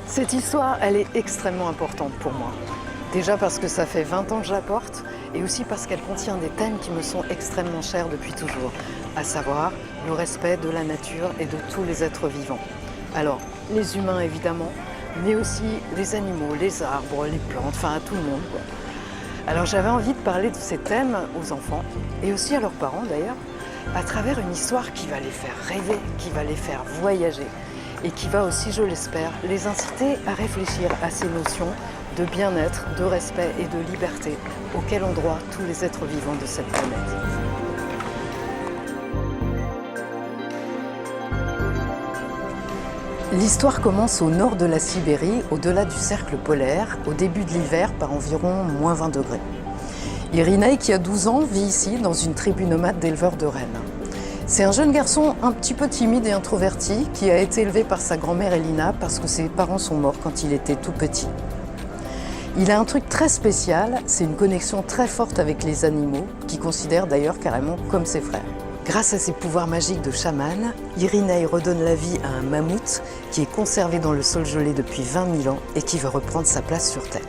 Cette histoire, elle est extrêmement importante pour moi. Déjà parce que ça fait 20 ans que je la porte et aussi parce qu'elle contient des thèmes qui me sont extrêmement chers depuis toujours, à savoir le respect de la nature et de tous les êtres vivants. Alors, les humains évidemment, mais aussi les animaux, les arbres, les plantes, enfin à tout le monde, quoi. Alors j'avais envie de parler de ces thèmes aux enfants et aussi à leurs parents d'ailleurs, à travers une histoire qui va les faire rêver, qui va les faire voyager et qui va aussi, je l'espère, les inciter à réfléchir à ces notions de bien-être, de respect et de liberté auxquelles ont droit tous les êtres vivants de cette planète. L'histoire commence au nord de la Sibérie, au-delà du cercle polaire, au début de l'hiver par environ moins 20 degrés. Irinei, qui a 12 ans, vit ici dans une tribu nomade d'éleveurs de rennes. C'est un jeune garçon un petit peu timide et introverti qui a été élevé par sa grand-mère Elina parce que ses parents sont morts quand il était tout petit. Il a un truc très spécial, c'est une connexion très forte avec les animaux, qu'il considère d'ailleurs carrément comme ses frères. Grâce à ses pouvoirs magiques de chaman, Irinei redonne la vie à un mammouth qui est conservé dans le sol gelé depuis 20 000 ans et qui veut reprendre sa place sur Terre.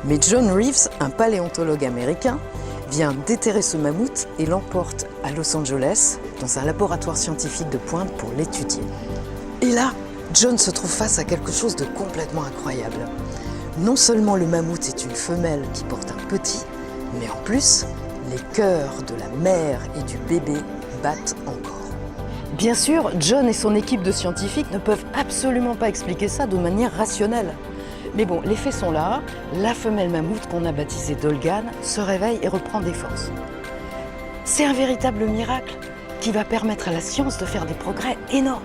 Mais John Reeves, un paléontologue américain, vient déterrer ce mammouth et l'emporte à Los Angeles dans un laboratoire scientifique de pointe pour l'étudier. Et là, John se trouve face à quelque chose de complètement incroyable. Non seulement le mammouth est une femelle qui porte un petit, mais en plus, les cœurs de la mère et du bébé battent encore. Bien sûr, John et son équipe de scientifiques ne peuvent absolument pas expliquer ça de manière rationnelle. Mais bon, les faits sont là, la femelle mammouth qu'on a baptisée Dolgan se réveille et reprend des forces. C'est un véritable miracle qui va permettre à la science de faire des progrès énormes.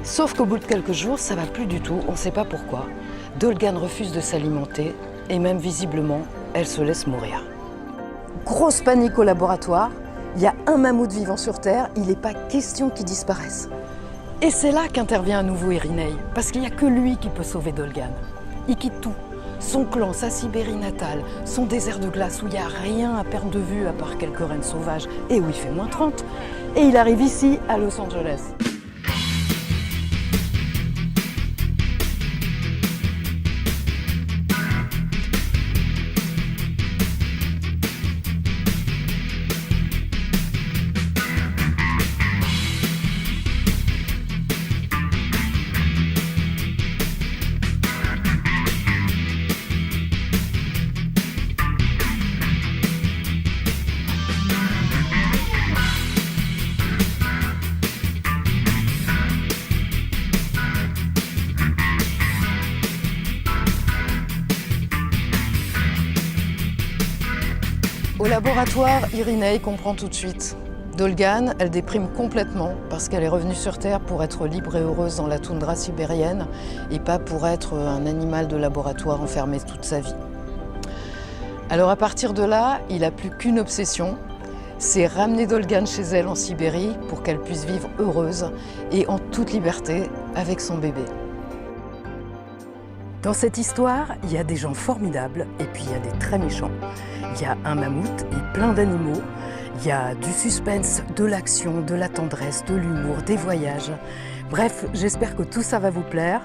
Sauf qu'au bout de quelques jours, ça va plus du tout, on ne sait pas pourquoi. Dolgan refuse de s'alimenter et même visiblement, elle se laisse mourir. Grosse panique au laboratoire, il y a un mammouth vivant sur Terre, il n'est pas question qu'il disparaisse. Et c'est là qu'intervient à nouveau Irinei, parce qu'il n'y a que lui qui peut sauver Dolgan. Il quitte tout, son clan, sa Sibérie natale, son désert de glace où il n'y a rien à perdre de vue à part quelques rennes sauvages et où il fait moins 30. Et il arrive ici, à Los Angeles. Au laboratoire, Irinei comprend tout de suite. Dolgan, elle déprime complètement parce qu'elle est revenue sur Terre pour être libre et heureuse dans la toundra sibérienne et pas pour être un animal de laboratoire enfermé toute sa vie. Alors à partir de là, il n'a plus qu'une obsession, c'est ramener Dolgan chez elle en Sibérie pour qu'elle puisse vivre heureuse et en toute liberté avec son bébé. Dans cette histoire, il y a des gens formidables et puis il y a des très méchants. Il y a un mammouth et plein d'animaux. Il y a du suspense, de l'action, de la tendresse, de l'humour, des voyages. Bref, j'espère que tout ça va vous plaire,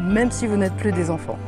même si vous n'êtes plus des enfants.